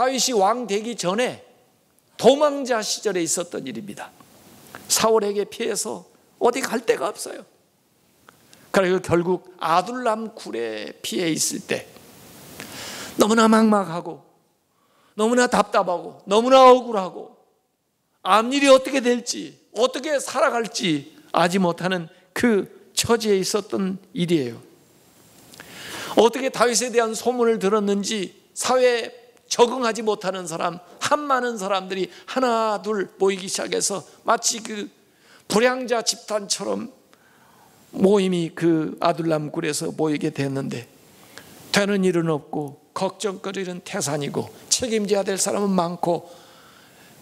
다윗이 왕 되기 전에 도망자 시절에 있었던 일입니다. 사울에게 피해서 어디 갈 데가 없어요. 그리고 결국 아둘람 굴에 피해 있을 때 너무나 막막하고 너무나 답답하고 너무나 억울하고 앞일이 어떻게 될지 어떻게 살아갈지 알지 못하는 그 처지에 있었던 일이에요. 어떻게 다윗에 대한 소문을 들었는지 사회에 적응하지 못하는 사람, 한많은 사람들이 하나 둘 모이기 시작해서 마치 그 불량자 집단처럼 모임이 그 아둘람 굴에서 모이게 됐는데 되는 일은 없고 걱정거리는 태산이고 책임져야 될 사람은 많고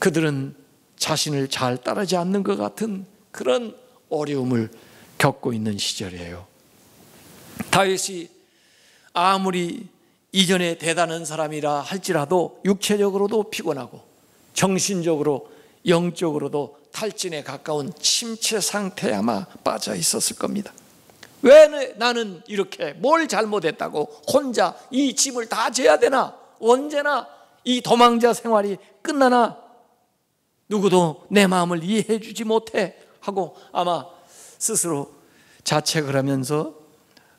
그들은 자신을 잘 따르지 않는 것 같은 그런 어려움을 겪고 있는 시절이에요. 다윗이 아무리 이전에 대단한 사람이라 할지라도 육체적으로도 피곤하고 정신적으로 영적으로도 탈진에 가까운 침체 상태에 아마 빠져 있었을 겁니다. 왜 나는 이렇게 뭘 잘못했다고 혼자 이 짐을 다 져야 되나? 언제나 이 도망자 생활이 끝나나? 누구도 내 마음을 이해해 주지 못해 하고 아마 스스로 자책을 하면서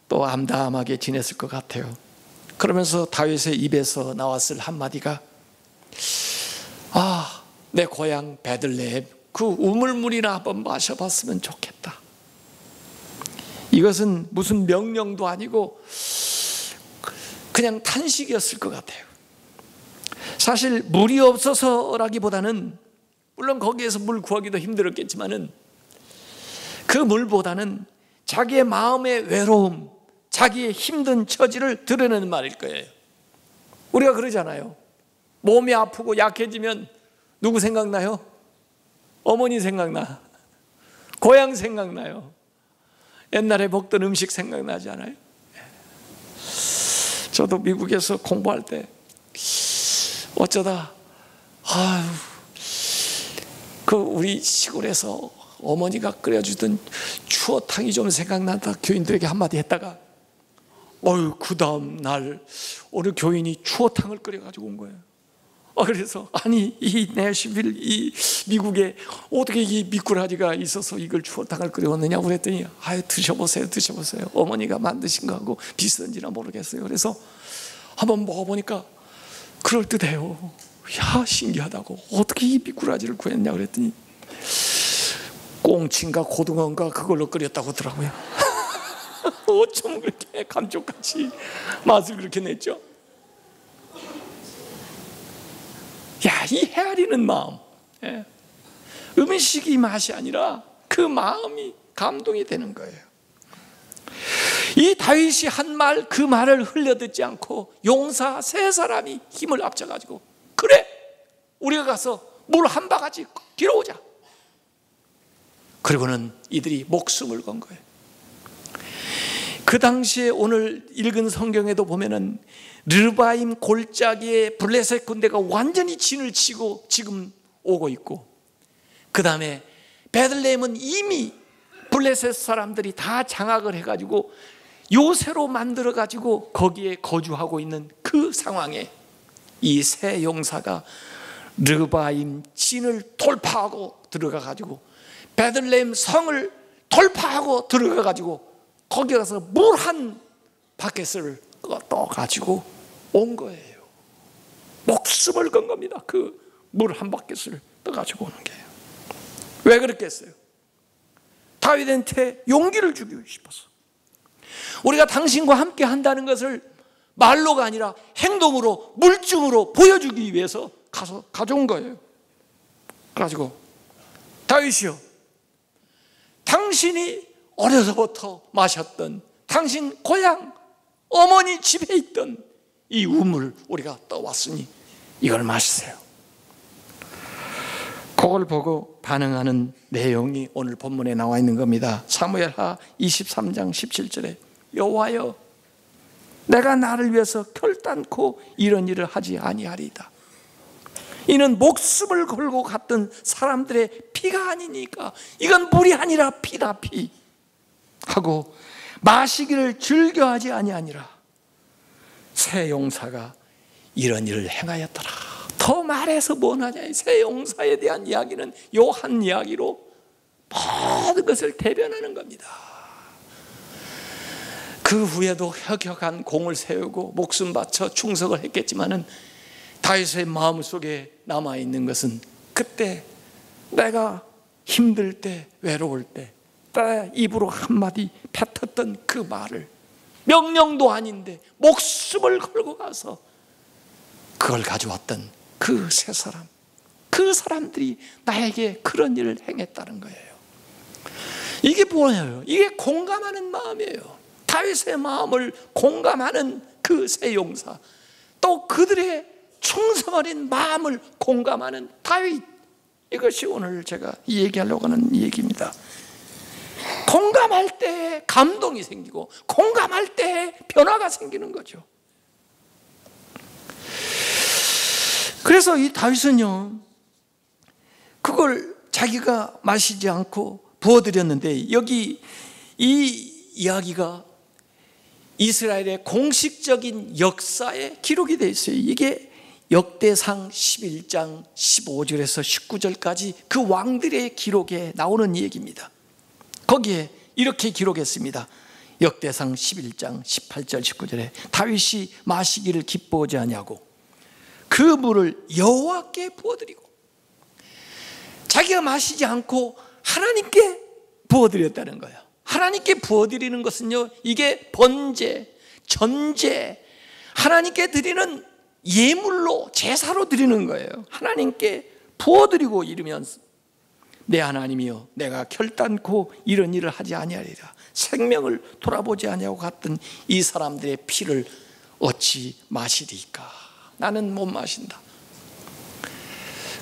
또 암담하게 지냈을 것 같아요. 그러면서 다윗의 입에서 나왔을 한마디가 내 고향 베들레헴 그 우물물이나 한번 마셔봤으면 좋겠다. 이것은 무슨 명령도 아니고 그냥 탄식이었을 것 같아요. 사실 물이 없어서라기보다는 물론 거기에서 물 구하기도 힘들었겠지만은 그 물보다는 자기의 마음의 외로움, 자기의 힘든 처지를 드러내는 말일 거예요. 우리가 그러잖아요. 몸이 아프고 약해지면 누구 생각나요? 어머니 생각나. 고향 생각나요. 옛날에 먹던 음식 생각나지 않아요? 저도 미국에서 공부할 때 어쩌다 우리 시골에서 어머니가 끓여주던 추어탕이 좀 생각난다 교인들에게 한마디 했다가 그 다음 날 어느 교인이 추어탕을 끓여가지고 온 거예요. 그래서 이 내시빌 이 미국에 어떻게 이 미꾸라지가 있어서 이걸 추어탕을 끓여왔느냐고 그랬더니 드셔보세요. 어머니가 만드신 거하고 비슷한지나 모르겠어요. 그래서 한번 먹어보니까 그럴듯해요. 신기하다고. 어떻게 이 미꾸라지를 구했냐고 그랬더니 꽁치인가 고등어인가 그걸로 끓였다고 하더라고요. 어쩜 그렇게 감쪽같이 맛을 그렇게 냈죠? 이 헤아리는 마음, 음식이 맛이 아니라 그 마음이 감동이 되는 거예요. 이 다윗이 한 말 그 말을 흘려듣지 않고 용사 세 사람이 힘을 합쳐가지고 그래 우리가 가서 물 한 바가지 길어오자. 그리고는 이들이 목숨을 건 거예요. 그 당시에 오늘 읽은 성경에도 보면은 르바임 골짜기에 블레셋 군대가 완전히 진을 치고 지금 오고 있고, 그 다음에 베들레헴은 이미 블레셋 사람들이 다 장악을 해가지고 요새로 만들어가지고 거기에 거주하고 있는 그 상황에 이 세 용사가 르바임 진을 돌파하고 들어가가지고 베들레헴 성을 돌파하고 들어가가지고 거기 가서 물 한 바켓을 떠가지고 온 거예요. 목숨을 건 겁니다. 그 물 한 바켓을 떠가지고 오는 게. 왜 그랬겠어요? 다윗한테 용기를 주고 싶어서. 우리가 당신과 함께 한다는 것을 말로가 아니라 행동으로, 물증으로 보여주기 위해서 가서 가져온 거예요. 그래가지고 다윗이요, 당신이 어려서부터 마셨던 당신 고향 어머니 집에 있던 이 우물 우리가 떠왔으니 이걸 마시세요. 그걸 보고 반응하는 내용이 오늘 본문에 나와 있는 겁니다. 사무엘하 23장 17절에 여호와여, 내가 나를 위해서 결단코 이런 일을 하지 아니하리이다. 이는 목숨을 걸고 갔던 사람들의 피가 아니니까, 이건 물이 아니라 피다, 피 하고 마시기를 즐겨하지 아니하니라. 새 용사가 이런 일을 행하였더라. 더 말해서 뭐하냐, 새 용사에 대한 이야기는 요 한 이야기로 모든 것을 대변하는 겁니다. 그 후에도 혁혁한 공을 세우고 목숨 바쳐 충성을 했겠지만은 다윗의 마음속에 남아있는 것은 그때 내가 힘들 때, 외로울 때 내 입으로 한마디 뱉었던 그 말을, 명령도 아닌데 목숨을 걸고 가서 그걸 가져왔던 그 세 사람, 그 사람들이 나에게 그런 일을 행했다는 거예요. 이게 뭐예요? 이게 공감하는 마음이에요. 다윗의 마음을 공감하는 그 세 용사, 또 그들의 충성 어린 마음을 공감하는 다윗, 이것이 오늘 제가 얘기하려고 하는 얘기입니다. 공감할 때 감동이 생기고 공감할 때 변화가 생기는 거죠. 그래서 이 다윗은요, 그걸 자기가 마시지 않고 부어드렸는데, 여기 이 이야기가 이스라엘의 공식적인 역사에 기록이 되어 있어요. 이게 역대상 11장 15절에서 19절까지 그 왕들의 기록에 나오는 얘기입니다. 거기에 이렇게 기록했습니다. 역대상 11장 18절 19절에 다윗이 마시기를 기뻐하지 아니하고 그 물을 여호와께 부어드리고, 자기가 마시지 않고 하나님께 부어드렸다는 거예요. 하나님께 부어드리는 것은요, 이게 번제, 전제, 하나님께 드리는 예물로, 제사로 드리는 거예요. 하나님께 부어드리고 이르면서 내 하나님이여, 내가 결단코 이런 일을 하지 아니하리라. 생명을 돌아보지 아니하고 갔던 이 사람들의 피를 어찌 마시리까? 나는 못 마신다.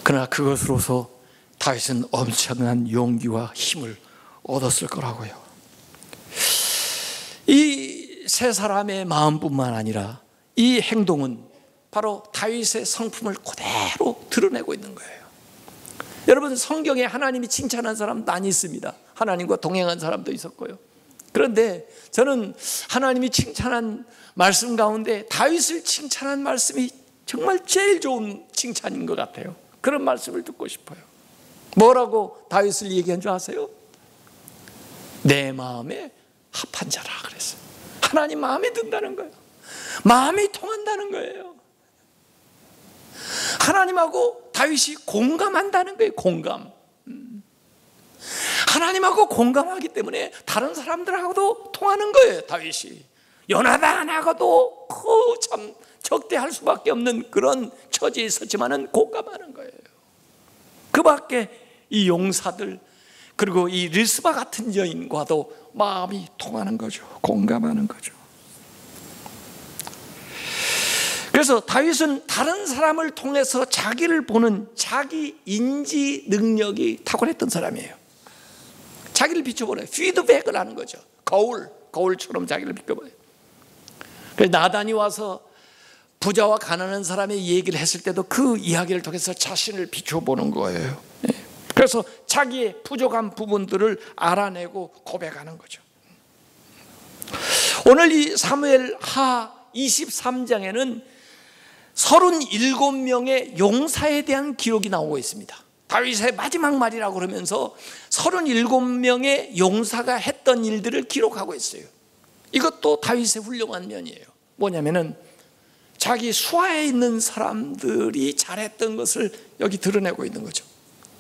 그러나 그것으로서 다윗은 엄청난 용기와 힘을 얻었을 거라고요. 이 세 사람의 마음뿐만 아니라 이 행동은 바로 다윗의 성품을 그대로 드러내고 있는 거예요. 여러분, 성경에 하나님이 칭찬한 사람 많이 있습니다. 하나님과 동행한 사람도 있었고요. 그런데 저는 하나님이 칭찬한 말씀 가운데 다윗을 칭찬한 말씀이 정말 제일 좋은 칭찬인 것 같아요. 그런 말씀을 듣고 싶어요. 뭐라고 다윗을 얘기한 줄 아세요? 내 마음에 합한 자라 그랬어요. 하나님 마음에 든다는 거예요. 마음이 통한다는 거예요. 하나님하고 다윗이 공감한다는 거예요. 공감. 하나님하고 공감하기 때문에 다른 사람들하고도 통하는 거예요. 다윗이 요나단하고도 참 적대할 수밖에 없는 그런 처지에 있었지만은 공감하는 거예요. 그 밖에 이 용사들, 그리고 이 르스바 같은 여인과도 마음이 통하는 거죠. 공감하는 거죠. 그래서 다윗은 다른 사람을 통해서 자기를 보는 자기 인지 능력이 탁월했던 사람이에요. 자기를 비춰보래요. 피드백을 하는 거죠. 거울처럼 자기를 비춰봐요. 그래서 나단이 와서 부자와 가난한 사람의 얘기를 했을 때도 그 이야기를 통해서 자신을 비춰보는 거예요. 그래서 자기의 부족한 부분들을 알아내고 고백하는 거죠. 오늘 이 사무엘 하 23장에는 37명의 용사에 대한 기록이 나오고 있습니다. 다윗의 마지막 말이라고 그러면서 37명의 용사가 했던 일들을 기록하고 있어요. 이것도 다윗의 훌륭한 면이에요. 뭐냐면은 자기 수하에 있는 사람들이 잘했던 것을 여기 드러내고 있는 거죠.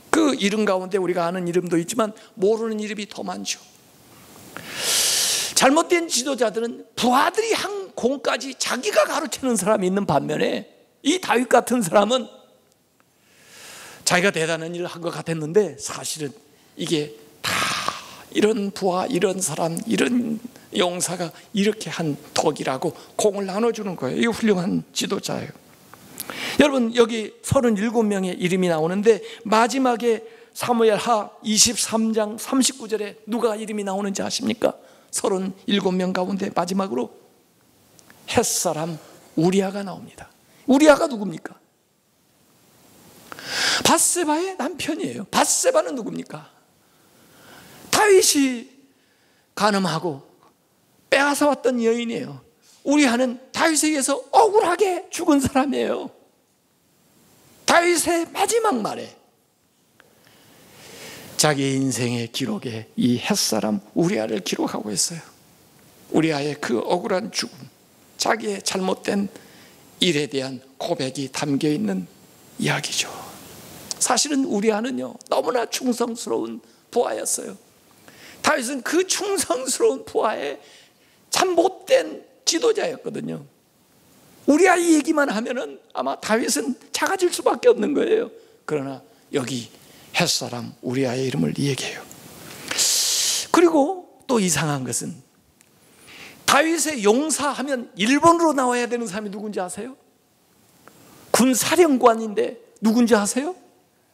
그 이름 가운데 우리가 아는 이름도 있지만 모르는 이름이 더 많죠. 잘못된 지도자들은 부하들이 한 공까지 자기가 가르치는 사람이 있는 반면에 이 다윗 같은 사람은 자기가 대단한 일을 한 것 같았는데 사실은 이게 다 이런 부하, 이런 사람, 이런 용사가 이렇게 한 덕이라고 공을 나눠주는 거예요. 이게 훌륭한 지도자예요. 여러분, 여기 37명의 이름이 나오는데 마지막에 사무엘하 23장 39절에 누가 이름이 나오는지 아십니까? 37명 가운데 마지막으로 햇사람 우리아가 나옵니다. 우리아가 누굽니까? 밧세바의 남편이에요. 밧세바는 누굽니까? 다윗이 간음하고 빼앗아왔던 여인이에요. 우리아는 다윗에 의해서 억울하게 죽은 사람이에요. 다윗의 마지막 말에 자기 인생의 기록에 이 햇사람 우리아를 기록하고 있어요. 우리아의 그 억울한 죽음, 자기의 잘못된 일에 대한 고백이 담겨있는 이야기죠. 사실은 우리아는요 너무나 충성스러운 부하였어요. 다윗은 그 충성스러운 부하의 참 못된 지도자였거든요. 우리아 이 얘기만 하면은 아마 다윗은 작아질 수밖에 없는 거예요. 그러나 여기 햇사람 우리아의 이름을 얘기해요. 그리고 또 이상한 것은 다윗의 용사하면 1번으로 나와야 되는 사람이 누군지 아세요? 군사령관인데 누군지 아세요?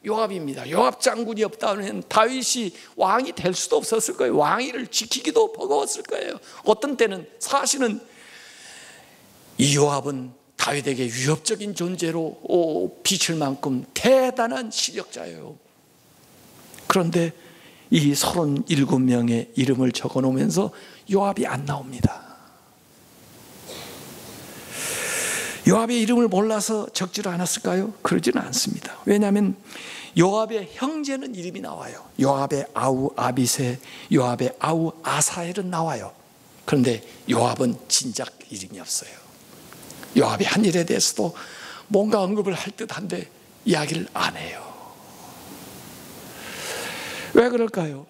요압입니다. 요압 장군이 없다면 다윗이 왕이 될 수도 없었을 거예요. 왕위를 지키기도 버거웠을 거예요. 어떤 때는 사실은 이 요압은 다윗에게 위협적인 존재로 비칠 만큼 대단한 실력자예요. 그런데 이 37명의 이름을 적어 놓으면서 요압이 안 나옵니다. 요압의 이름을 몰라서 적지를 않았을까요? 그러지는 않습니다. 왜냐하면 요압의 형제는 이름이 나와요. 요압의 아우 아비세, 요압의 아우 아사엘은 나와요. 그런데 요압은 진작 이름이 없어요. 요압이 한 일에 대해서도 뭔가 언급을 할 듯한데 이야기를 안 해요. 왜 그럴까요?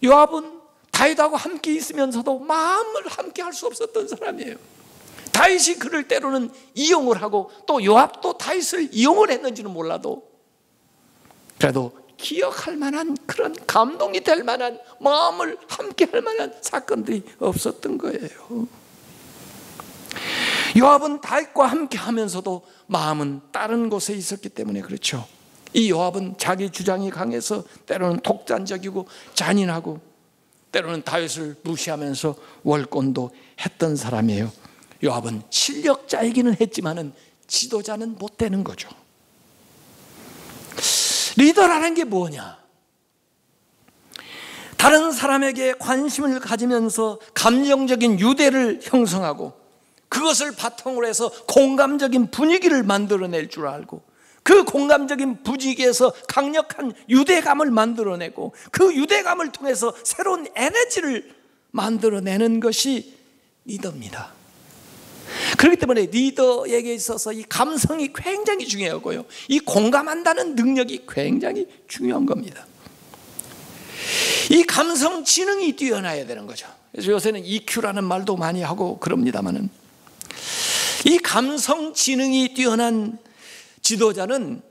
요압은 다윗하고 함께 있으면서도 마음을 함께 할 수 없었던 사람이에요. 다윗이 그를 때로는 이용을 하고 또 요압도 다윗을 이용을 했는지는 몰라도 그래도 기억할 만한 그런 감동이 될 만한 마음을 함께 할 만한 사건들이 없었던 거예요. 요압은 다윗과 함께 하면서도 마음은 다른 곳에 있었기 때문에 그렇죠. 이 요압은 자기 주장이 강해서 때로는 독단적이고 잔인하고 때로는 다윗을 무시하면서 월권도 했던 사람이에요. 요압은 실력자이기는 했지만은 지도자는 못 되는 거죠. 리더라는 게 뭐냐? 다른 사람에게 관심을 가지면서 감정적인 유대를 형성하고 그것을 바탕으로 해서 공감적인 분위기를 만들어낼 줄 알고 그 공감적인 분위기에서 강력한 유대감을 만들어내고 그 유대감을 통해서 새로운 에너지를 만들어내는 것이 리더입니다. 그렇기 때문에 리더에게 있어서 이 감성이 굉장히 중요하고요, 이 공감한다는 능력이 굉장히 중요한 겁니다. 이 감성 지능이 뛰어나야 되는 거죠. 그래서 요새는 EQ라는 말도 많이 하고 그럽니다만은 이 감성 지능이 뛰어난 지도자는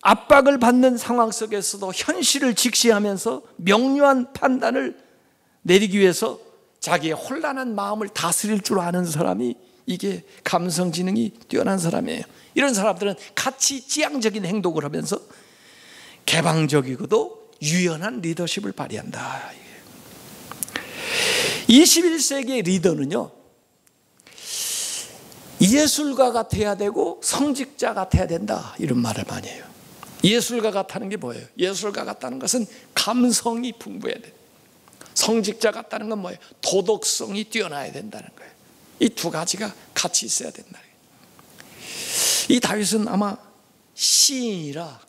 압박을 받는 상황 속에서도 현실을 직시하면서 명료한 판단을 내리기 위해서 자기의 혼란한 마음을 다스릴 줄 아는 사람이, 이게 감성 지능이 뛰어난 사람이에요. 이런 사람들은 같이 지향적인 행동을 하면서 개방적이고도 유연한 리더십을 발휘한다. 21세기의 리더는요, 예술가 같아야 되고 성직자 같아야 된다, 이런 말을 많이 해요. 예술가 같다는 게 뭐예요? 예술가 같다는 것은 감성이 풍부해야 돼요. 성직자 같다는 건 뭐예요? 도덕성이 뛰어나야 된다는 거예요. 이 두 가지가 같이 있어야 된다. 이 다윗은 아마 시인이라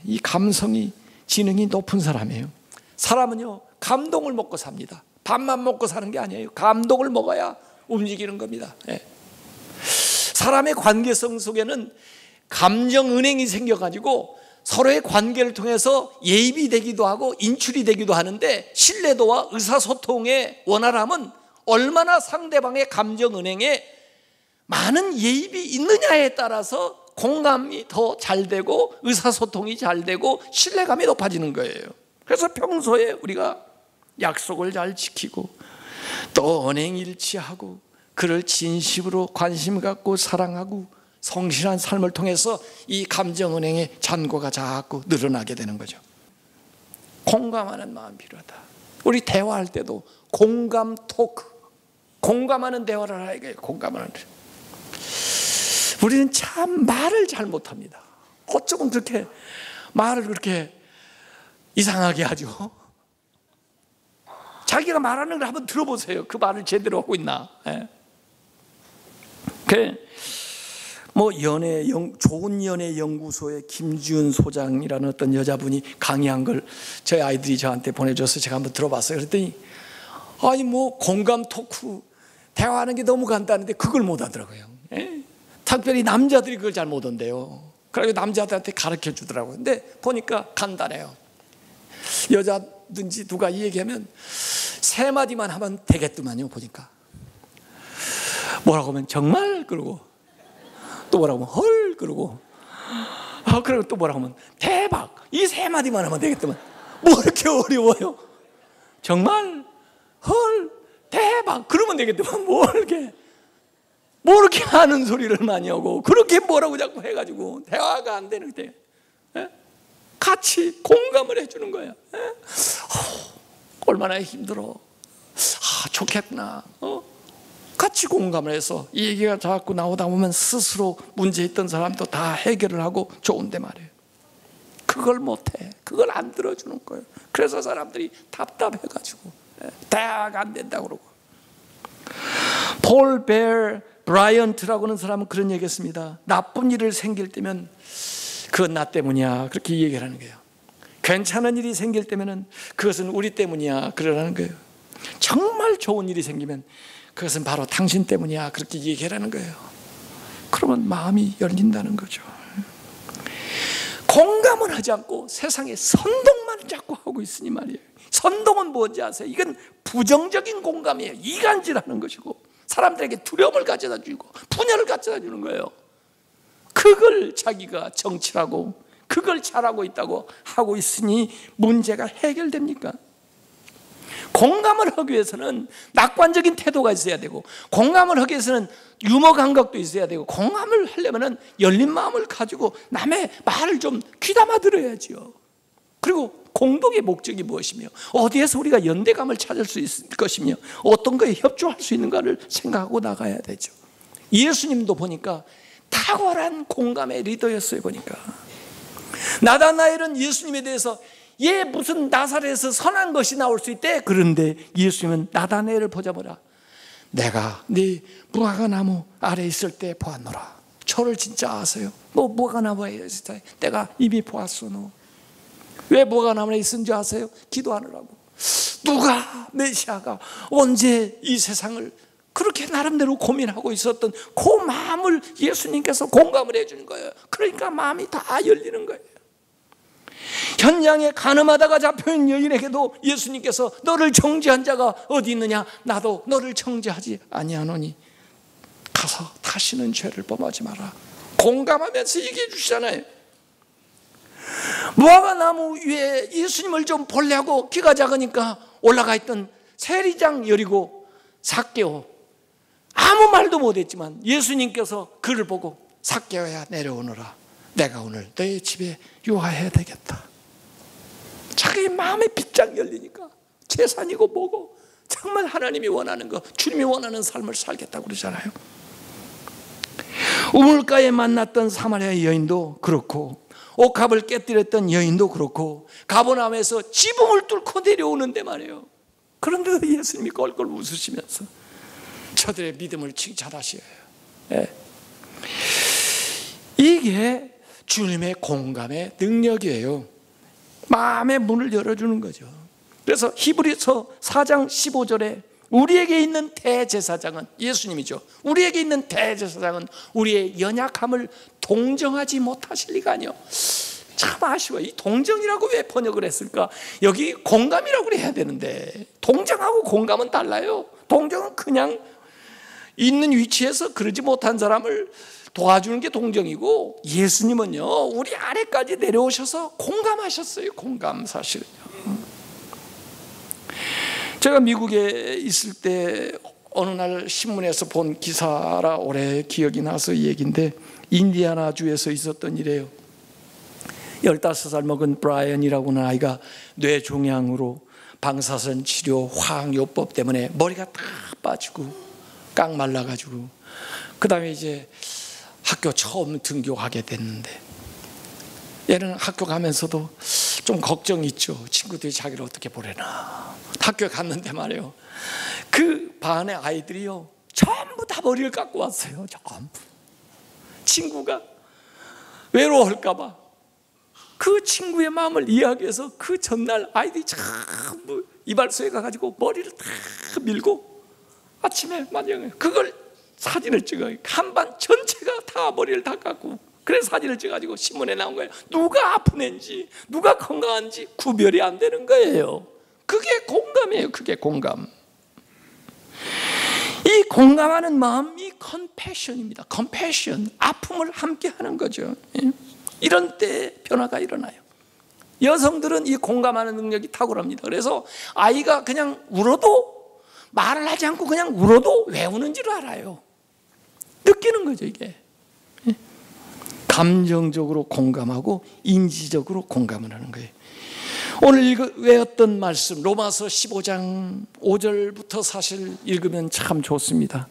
이 감성이 지능이 높은 사람이에요. 사람은요 감동을 먹고 삽니다. 밥만 먹고 사는 게 아니에요. 감동을 먹어야 움직이는 겁니다. 사람의 관계성 속에는 감정 은행이 생겨가지고 서로의 관계를 통해서 예입이 되기도 하고 인출이 되기도 하는데, 신뢰도와 의사소통의 원활함은 얼마나 상대방의 감정 은행에 많은 예입이 있느냐에 따라서 공감이 더 잘 되고 의사소통이 잘 되고 신뢰감이 높아지는 거예요. 그래서 평소에 우리가 약속을 잘 지키고 또 언행일치하고 그를 진심으로 관심 갖고 사랑하고 성실한 삶을 통해서 이 감정은행의 잔고가 자꾸 늘어나게 되는 거죠. 공감하는 마음이 필요하다. 우리 대화할 때도 공감 토크, 공감하는 대화를 해야 해요. 공감하는. 우리는 참 말을 잘 못합니다. 어쩌면 그렇게 말을 그렇게 이상하게 하죠. 자기가 말하는 걸 한번 들어보세요. 그 말을 제대로 하고 있나. 뭐 좋은 연애 연구소의 김지은 소장이라는 어떤 여자분이 강의한 걸 저희 아이들이 저한테 보내줘서 제가 한번 들어봤어요. 그랬더니 아니 뭐 공감 토크 대화하는 게 너무 간단한데 그걸 못 하더라고요. 예? 특별히 남자들이 그걸 잘 못 한대요. 그래서 남자들한테 가르쳐 주더라고요. 근데 보니까 간단해요. 여자든지 누가 이 얘기하면 세 마디만 하면 되겠더만요. 보니까 뭐라고 하면 정말 그러고 또 뭐라고 하면 헐 그러고 그리고 또 뭐라고 하면 대박, 이 세 마디만 하면 되겠더만. 뭐 이렇게 어려워요? 정말 헐 대박 그러면 되겠더만. 뭐 이렇게 하는 소리를 많이 하고 그렇게 뭐라고 자꾸 해가지고 대화가 안 되는데 같이 공감을 해주는 거야. 얼마나 힘들어. 좋겠구나. 같이 공감을 해서 이 얘기가 자꾸 나오다 보면 스스로 문제 있던 사람도 다 해결을 하고 좋은데 말이에요. 그걸 못해. 그걸 안 들어주는 거예요. 그래서 사람들이 답답해가지고 대화가 안 된다고 그러고. 폴 베어 브라이언트라고 하는 사람은 그런 얘기했습니다. 나쁜 일이 생길 때면 그건 나 때문이야, 그렇게 얘기를 하는 거예요. 괜찮은 일이 생길 때면 그것은 우리 때문이야, 그러라는 거예요. 정말 좋은 일이 생기면 그것은 바로 당신 때문이야, 그렇게 얘기하라는 거예요. 그러면 마음이 열린다는 거죠. 공감을 하지 않고 세상에 선동만 자꾸 하고 있으니 말이에요. 선동은 뭔지 아세요? 이건 부정적인 공감이에요. 이간질하는 것이고 사람들에게 두려움을 가져다 주고 분열을 가져다 주는 거예요. 그걸 자기가 정치라고 그걸 잘하고 있다고 하고 있으니 문제가 해결됩니까? 공감을 하기 위해서는 낙관적인 태도가 있어야 되고, 공감을 하기 위해서는 유머 감각도 있어야 되고, 공감을 하려면 열린 마음을 가지고 남의 말을 좀 귀담아 들어야지요. 그리고 공동의 목적이 무엇이며 어디에서 우리가 연대감을 찾을 수 있을 것이며 어떤 거에 협조할 수 있는가를 생각하고 나가야 되죠. 예수님도 보니까 탁월한 공감의 리더였어요. 보니까 나다나엘은 예수님에 대해서 얘 무슨 나사렛에서 선한 것이 나올 수 있대. 그런데 예수님은 나다나엘을 보자마자 내가 네 무화과나무 아래 있을 때 보았노라. 저를 진짜 아세요? 뭐 무화과나무에 있을 때 내가 이미 보았어. 너 왜 무화과나무에 있은 줄 아세요? 기도하느라고. 누가 메시아가 언제 이 세상을 그렇게 나름대로 고민하고 있었던 그 마음을 예수님께서 공감을 해주는 거예요. 그러니까 마음이 다 열리는 거예요. 현장에 간음하다가 잡혀있는 여인에게도 예수님께서 너를 정죄한 자가 어디 있느냐? 나도 너를 정죄하지 아니하노니 가서 다시는 죄를 범하지 마라. 공감하면서 얘기해 주시잖아요. 무화과나무 위에 예수님을 좀 보려고 키가 작으니까 올라가 있던 세리장 여리고 삭개오, 아무 말도 못했지만 예수님께서 그를 보고 삭개오야 내려오너라. 내가 오늘 너의 집에 유하해야 되겠다. 자기 마음의 빗장 열리니까 재산이고 뭐고 정말 하나님이 원하는 거, 주님이 원하는 삶을 살겠다고 그러잖아요. 우물가에 만났던 사마리아 여인도 그렇고, 옥합을 깨뜨렸던 여인도 그렇고, 가버나움에서 지붕을 뚫고 내려오는데 말이에요. 그런데도 예수님이 껄껄 웃으시면서 저들의 믿음을 칭찬하셔요. 네. 이게 주님의 공감의 능력이에요. 마음의 문을 열어주는 거죠. 그래서 히브리서 4장 15절에 우리에게 있는 대제사장은 예수님이죠. 우리에게 있는 대제사장은 우리의 연약함을 동정하지 못하실 리가 아니요. 참 아쉬워요. 이 동정이라고 왜 번역을 했을까? 여기 공감이라고 해야 되는데 동정하고 공감은 달라요. 동정은 그냥 있는 위치에서 그러지 못한 사람을 도와주는 게 동정이고, 예수님은요 우리 아래까지 내려오셔서 공감하셨어요. 공감. 사실은요, 제가 미국에 있을 때 어느 날 신문에서 본 기사라 오래 기억이 나서 이 얘기인데, 인디아나주에서 있었던 일이에요. 15살 먹은 브라이언이라고 하는 아이가 뇌종양으로 방사선 치료 화학요법 때문에 머리가 다 빠지고 깡 말라가지고, 그 다음에 이제 학교 처음 등교하게 됐는데, 얘는 학교 가면서도 좀 걱정이 있죠. 친구들이 자기를 어떻게 보려나. 학교에 갔는데 말이에요, 그 반의 아이들이요 전부 다 머리를 깎고 왔어요. 전부. 친구가 외로워할까봐 그 친구의 마음을 이야기해서 그 전날 아이들이 전부 이발소에 가가지고 머리를 다 밀고 아침에 만약에 그걸 사진을 찍어요. 한반 전체가 다 머리를 다 깎고, 그래서 사진을 찍어가지고 신문에 나온 거예요. 누가 아픈 애인지 누가 건강한지 구별이 안 되는 거예요. 그게 공감이에요. 그게 공감. 이 공감하는 마음이 컴패션입니다. 컴패션, 아픔을 함께 하는 거죠. 이런 때 변화가 일어나요. 여성들은 이 공감하는 능력이 탁월합니다. 그래서 아이가 그냥 울어도 말을 하지 않고 그냥 울어도 왜 우는지를 알아요. 느끼는 거죠, 이게. 감정적으로 공감하고 인지적으로 공감을 하는 거예요. 오늘 외웠던 말씀 로마서 15장 5절부터 사실 읽으면 참 좋습니다.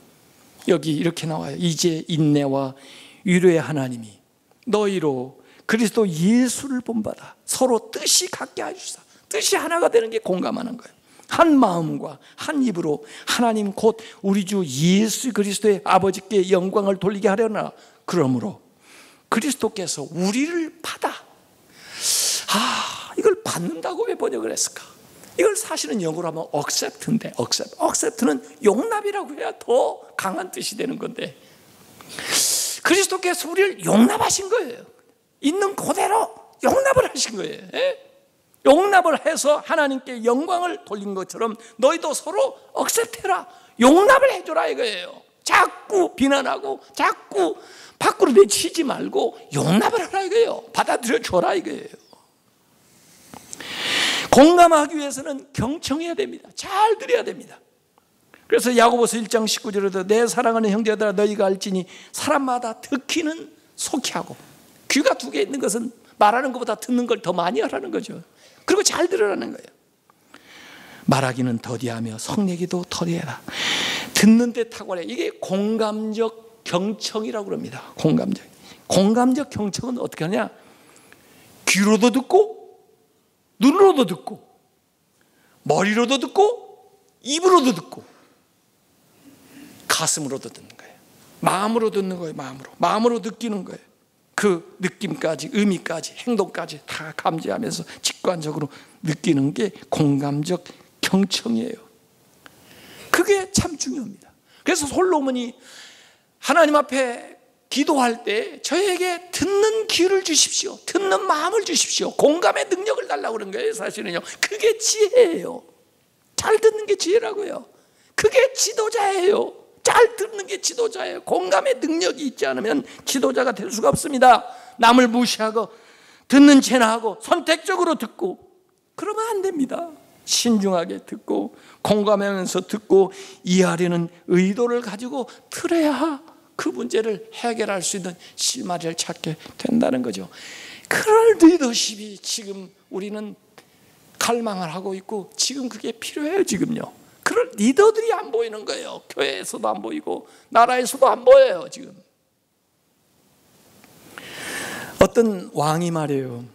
여기 이렇게 나와요. 이제 인내와 위로의 하나님이 너희로 그리스도 예수를 본받아 서로 뜻이 같게 하시사, 뜻이 하나가 되는 게 공감하는 거예요. 한 마음과 한 입으로 하나님 곧 우리 주 예수 그리스도의 아버지께 영광을 돌리게 하려나. 그러므로 그리스도께서 우리를 받아. 이걸 받는다고 왜 번역을 했을까? 이걸 사실은 영어로 하면 accept인데, accept는 용납이라고 해야 더 강한 뜻이 되는 건데, 그리스도께서 우리를 용납하신 거예요. 있는 그대로 용납을 하신 거예요. 용납을 해서 하나님께 영광을 돌린 것처럼 너희도 서로 accept해라, 용납을 해줘라 이거예요. 자꾸 비난하고 자꾸 밖으로 내치지 말고 용납을 하라 이거예요. 받아들여 줘라 이거예요. 공감하기 위해서는 경청해야 됩니다. 잘 들어야 됩니다. 그래서 야고보서 1장 19절에도 내 사랑하는 형제들아 너희가 알지니 사람마다 듣기는 속히하고, 귀가 두 개 있는 것은 말하는 것보다 듣는 걸 더 많이 하라는 거죠. 그리고 잘 들으라는 거예요. 말하기는 더디하며 성내기도 더디해라. 듣는 데 탁월해. 이게 공감적 경청이라고 합니다. 공감적 경청은 어떻게 하냐? 귀로도 듣고 눈으로도 듣고 머리로도 듣고 입으로도 듣고 가슴으로도 듣는 거예요. 마음으로 듣는 거예요. 마음으로 느끼는 거예요. 그 느낌까지, 의미까지, 행동까지 다 감지하면서 직관적으로 느끼는 게 공감적 경청이에요. 그게 참 중요합니다. 그래서 솔로몬이 하나님 앞에 기도할 때 저에게 듣는 귀를 주십시오, 듣는 마음을 주십시오, 공감의 능력을 달라고 그런 거예요. 사실은요, 그게 지혜예요. 잘 듣는 게 지혜라고요. 그게 지도자예요. 잘 듣는 게 지도자예요. 공감의 능력이 있지 않으면 지도자가 될 수가 없습니다. 남을 무시하고 듣는 체나 하고 선택적으로 듣고 그러면 안 됩니다. 신중하게 듣고 공감하면서 듣고 이해하려는 의도를 가지고 들어야 그 문제를 해결할 수 있는 실마리를 찾게 된다는 거죠. 그럴 리더십이 지금 우리는 갈망을 하고 있고 지금 그게 필요해요. 지금요. 그럴 리더들이 안 보이는 거예요. 교회에서도 안 보이고 나라에서도 안 보여요. 지금 어떤 왕이 말이에요,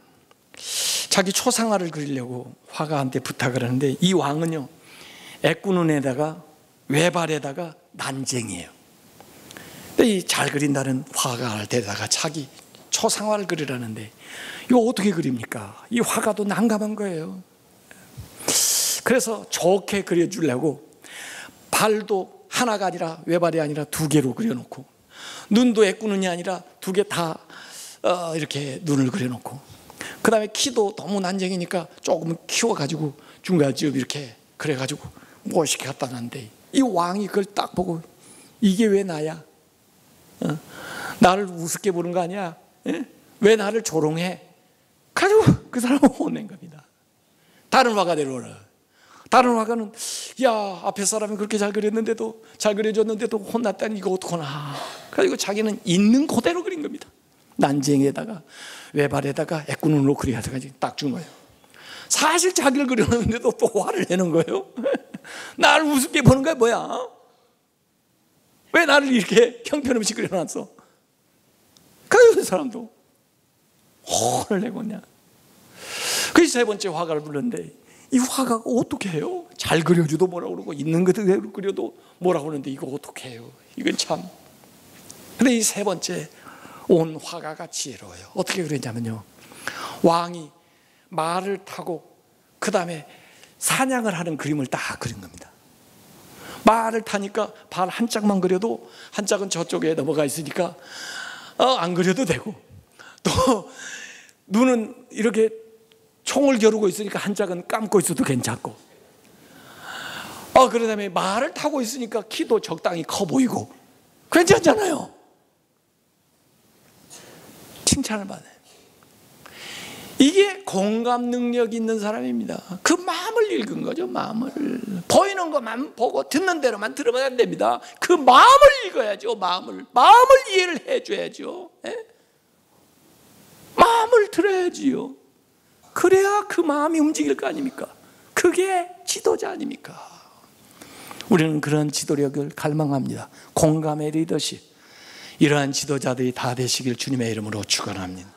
자기 초상화를 그리려고 화가한테 부탁을 하는데 이 왕은요, 애꾸눈에다가 외발에다가 난쟁이에요. 근데 이 잘 그린다는 화가한테다가 자기 초상화를 그리라는데 이거 어떻게 그립니까? 이 화가도 난감한 거예요. 그래서 좋게 그려주려고 발도 하나가 아니라 외발이 아니라 두 개로 그려놓고 눈도 애꾸눈이 아니라 두 개 다 이렇게 눈을 그려놓고 그 다음에 키도 너무 난쟁이니까 조금 키워가지고 중간쯤 이렇게 그래가지고 멋있게 갖다 놨는데 이 왕이 그걸 딱 보고 이게 왜 나야? 나를 우습게 보는 거 아니야? 왜 나를 조롱해? 가지고 그 사람을 혼낸 겁니다. 다른 화가 데려오라. 다른 화가는 야, 앞에 사람이 그렇게 잘 그렸는데도, 잘 그려줬는데도 혼났다니 이거 어떡하나. 그래서 자기는 있는 그대로 그린 겁니다. 난쟁이에다가 외발에다가 애꾸눈으로 그려가지고 딱 준 거예요. 사실 자기를 그려놨는데도 또 화를 내는 거예요. 나를 우습게 보는 거야 뭐야? 왜 나를 이렇게 형편없이 그려놨어? 그래서 그 사람도 화를 내고 있냐. 그래서 세 번째 화가를 불렀는데 이 화가가 어떻게 해요? 잘 그려줘도 뭐라고 그러고 있는 그대로 그려도 뭐라고 그러는데 이거 어떻게 해요? 이건 참. 근데 이 세 번째 온 화가가 지혜로워요. 어떻게 그랬냐면요, 왕이 말을 타고 그 다음에 사냥을 하는 그림을 딱 그린 겁니다. 말을 타니까 발 한 짝만 그려도 한 짝은 저쪽에 넘어가 있으니까 안 그려도 되고, 또 눈은 이렇게 총을 겨루고 있으니까 한 짝은 감고 있어도 괜찮고, 그 다음에 말을 타고 있으니까 키도 적당히 커 보이고 괜찮잖아요. 칭찬을 받아요. 이게 공감 능력 있는 사람입니다. 그 마음을 읽은 거죠. 마음을. 보이는 것만 보고 듣는 대로만 들으면 안 됩니다. 그 마음을 읽어야죠. 마음을 이해를 해줘야죠. 예? 마음을 들어야지요. 그래야 그 마음이 움직일 거 아닙니까? 그게 지도자 아닙니까? 우리는 그런 지도력을 갈망합니다. 공감의 리더십. 이러한 지도자들이 다 되시길 주님의 이름으로 축원합니다.